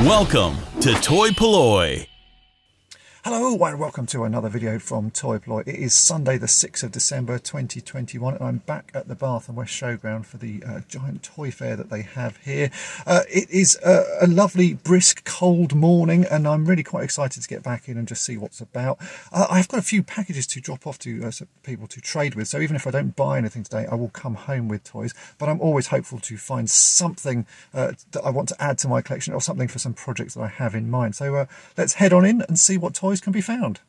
Welcome to toy-polloi. Hello and welcome to another video from toy-polloi. It is Sunday the 6th of December 2021 and I'm back at the Bath and West Showground for the giant toy fair that they have here. It is a lovely, brisk, cold morning and I'm really quite excited to get back in and just see what's about. I've got a few packages to drop off to people to trade with, so even if I don't buy anything today, I will come home with toys. But I'm always hopeful to find something that I want to add to my collection or something for some projects that I have in mind. So let's head on in and see what toys can be found.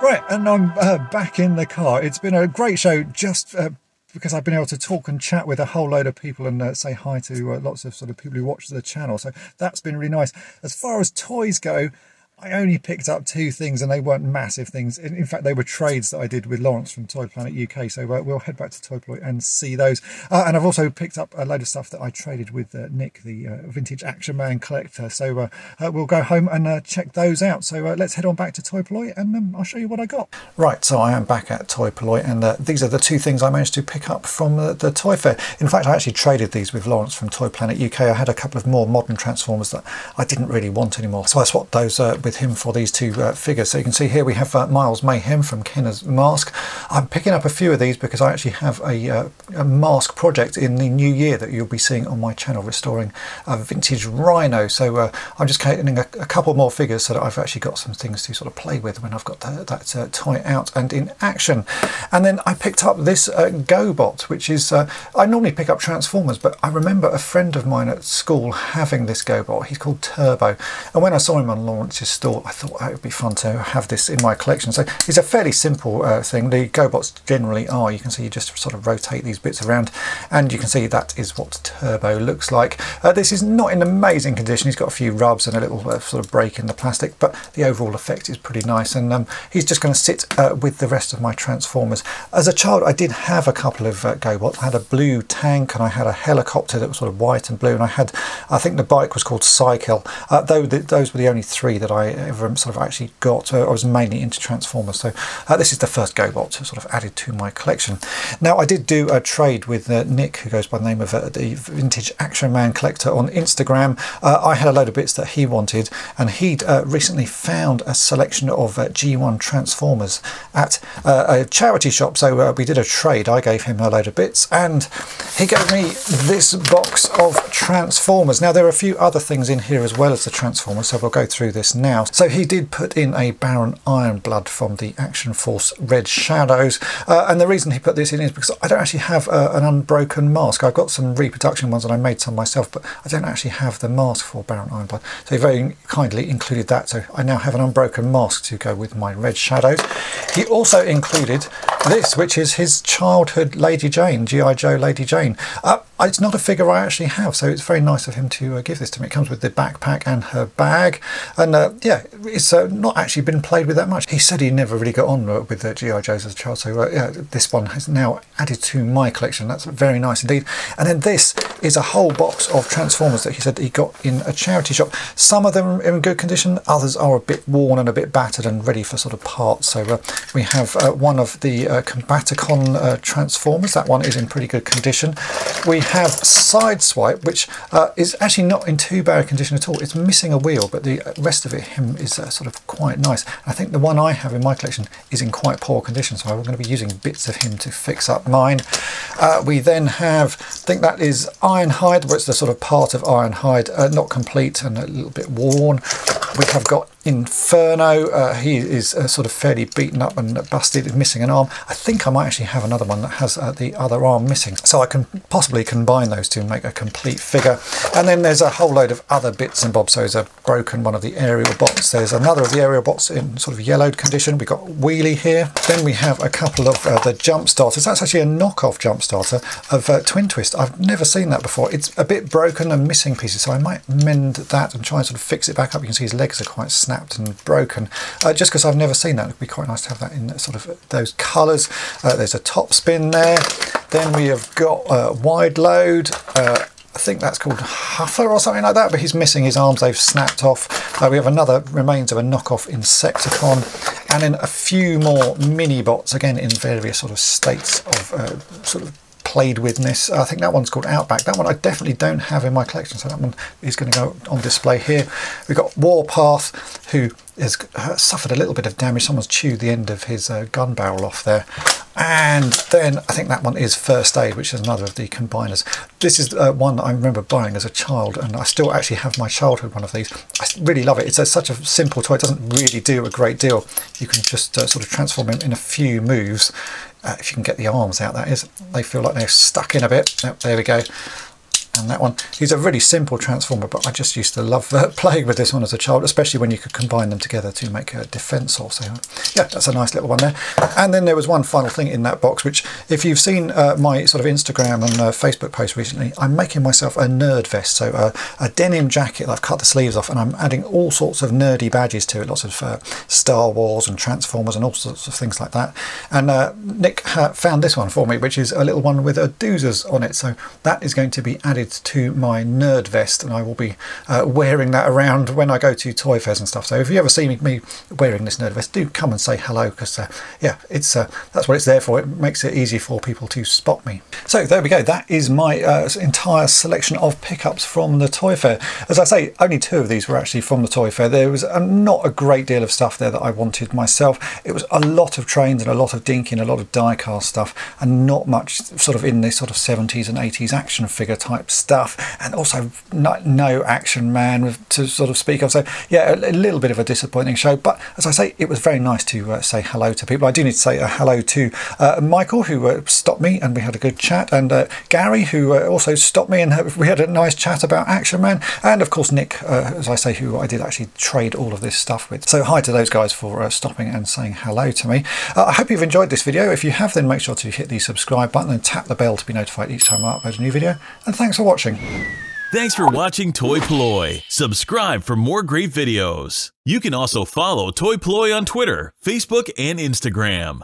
Right, and I'm back in the car. It's been a great show just because I've been able to talk and chat with a whole load of people and say hi to lots of sort of people who watch the channel. So that's been really nice. As far as toys go, I only picked up 2 things and they weren't massive things. In fact, they were trades that I did with Lawrence from Toy Planet UK. So we'll head back to toy-polloi and see those. And I've also picked up a load of stuff that I traded with Nick, the vintage Action Man collector. So we'll go home and check those out. So let's head on back to toy-polloi and I'll show you what I got. Right, so I am back at toy-polloi and these are the 2 things I managed to pick up from the toy fair. In fact, I actually traded these with Lawrence from Toy Planet UK. I had a couple of more modern Transformers that I didn't really want anymore. So I swapped those with him for these 2 figures. So you can see here we have Miles Mayhem from m.a.s.k. I'm picking up a few of these because I actually have a m.a.s.k project in the new year that you'll be seeing on my channel, restoring a vintage Rhino. So I'm just collecting a couple more figures so that I've actually got some things to sort of play with when I've got that toy out and in action. And then I picked up this GoBot, which is I normally pick up Transformers, but I remember a friend of mine at school having this GoBot. He's called Turbo, and when I saw him on Lawrence's store, I thought it would be fun to have this in my collection. So it's a fairly simple thing. The GoBots generally are. You can see you just sort of rotate these bits around and you can see that is what Turbo looks like. This is not in amazing condition. He's got a few rubs and a little sort of break in the plastic, but the overall effect is pretty nice, and he's just going to sit with the rest of my Transformers. As a child I did have a couple of GoBots. I had a blue tank and I had a helicopter that was sort of white and blue, and I think the bike was called Cycle, though those were the only 3 that I ever sort of actually got. I was mainly into Transformers, so this is the first GoBot sort of added to my collection. Now I did do a trade with Nick, who goes by the name of the Vintage Action Man collector on Instagram. I had a load of bits that he wanted, and he'd recently found a selection of G1 Transformers at a charity shop, so we did a trade. I gave him a load of bits and he gave me this box of Transformers. Now there are a few other things in here as well as the Transformers, so we'll go through this now. So he did put in a Baron Ironblood from the Action Force Red Shadows, and the reason he put this in is because I don't actually have an unbroken mask. I've got some reproduction ones and I made some myself, but I don't actually have the mask for Baron Ironblood, so he very kindly included that. So I now have an unbroken mask to go with my Red Shadows. He also included this, which is his childhood Lady Jane, G.I. Joe Lady Jane. It's not a figure I actually have, so it's very nice of him to give this to me. It comes with the backpack and her bag, and yeah, it's not actually been played with that much. He said he never really got on with G.I. Joes as a child, so yeah, this one has now added to my collection. That's very nice indeed. And then this is a whole box of Transformers that he said he got in a charity shop. Some of them are in good condition, others are a bit worn and a bit battered and ready for sort of parts. So we have one of the Combaticon Transformers. That one is in pretty good condition. We have Sideswipe, which is actually not in too bad a condition at all. It's missing a wheel, but the rest of it is sort of quite nice. I think the one I have in my collection is in quite poor condition, so I'm going to be using bits of him to fix up mine. We then have, I think that is Ironhide, where it's the sort of part of Ironhide, not complete and a little bit worn. We have got Inferno. He is sort of fairly beaten up and busted, missing an arm. I think I might actually have another one that has the other arm missing, so I can possibly combine those to make a complete figure. And then there's a whole load of other bits and bobs. So there's a broken one of the aerial bots. There's another of the aerial bots in sort of yellowed condition. We've got Wheelie here. Then we have a couple of the jump starters. That's actually a knockoff jump starter of Twin Twist. I've never seen that before. It's a bit broken and missing pieces, so I might mend that and try and sort of fix it back up. You can see his legs are quite snapped and broken, just because I've never seen that. It would be quite nice to have that in sort of those colours. There's a top spin there. Then we have got Wide Load. I think that's called Huffer or something like that, but he's missing his arms. They've snapped off. We have another remains of a knockoff Insecticon, and then a few more mini bots, again in various sort of states of sort of played withness. I think that one's called Outback. That one I definitely don't have in my collection, so that one is going to go on display here. We've got Warpath, who has suffered a little bit of damage. Someone's chewed the end of his gun barrel off there. And then I think that one is First Aid, which is another of the combiners. This is one that I remember buying as a child, and I still actually have my childhood one of these. I really love it. It's such a simple toy. It doesn't really do a great deal. You can just sort of transform him in a few moves. If you can get the arms out, that is. They feel like they're stuck in a bit. Yep, there we go. and that one. He's a really simple transformer, but I just used to love playing with this one as a child, especially when you could combine them together to make a defensor. So yeah, that's a nice little one there. And then there was one final thing in that box, which if you've seen my sort of Instagram and Facebook post recently, I'm making myself a nerd vest. So a denim jacket, I've cut the sleeves off and I'm adding all sorts of nerdy badges to it, lots of Star Wars and Transformers and all sorts of things like that. And Nick found this one for me, which is a little one with a doozers on it. So that is going to be added to my nerd vest, and I will be wearing that around when I go to toy fairs and stuff. So if you ever see me wearing this nerd vest, do come and say hello, because yeah, it's that's what it's there for. It makes it easy for people to spot me. So there we go. That is my entire selection of pickups from the toy fair. As I say, only 2 of these were actually from the toy fair. There was not a great deal of stuff there that I wanted myself. It was a lot of trains and a lot of dinking, a lot of die-cast stuff, and not much sort of in this sort of 70s and 80s action figure type stuff, and also no Action Man to sort of speak of. So yeah, a little bit of a disappointing show, but as I say, it was very nice to say hello to people. I do need to say hello to Michael, who stopped me and we had a good chat, and Gary, who also stopped me and we had a nice chat about Action Man, and of course Nick, as I say, who I did actually trade all of this stuff with. So hi to those guys for stopping and saying hello to me. I hope you've enjoyed this video. If you have, then make sure to hit the subscribe button and tap the bell to be notified each time I upload a new video, and thanks for watching. Thanks for watching toy-polloi. Subscribe for more great videos. You can also follow toy-polloi on Twitter, Facebook, and Instagram.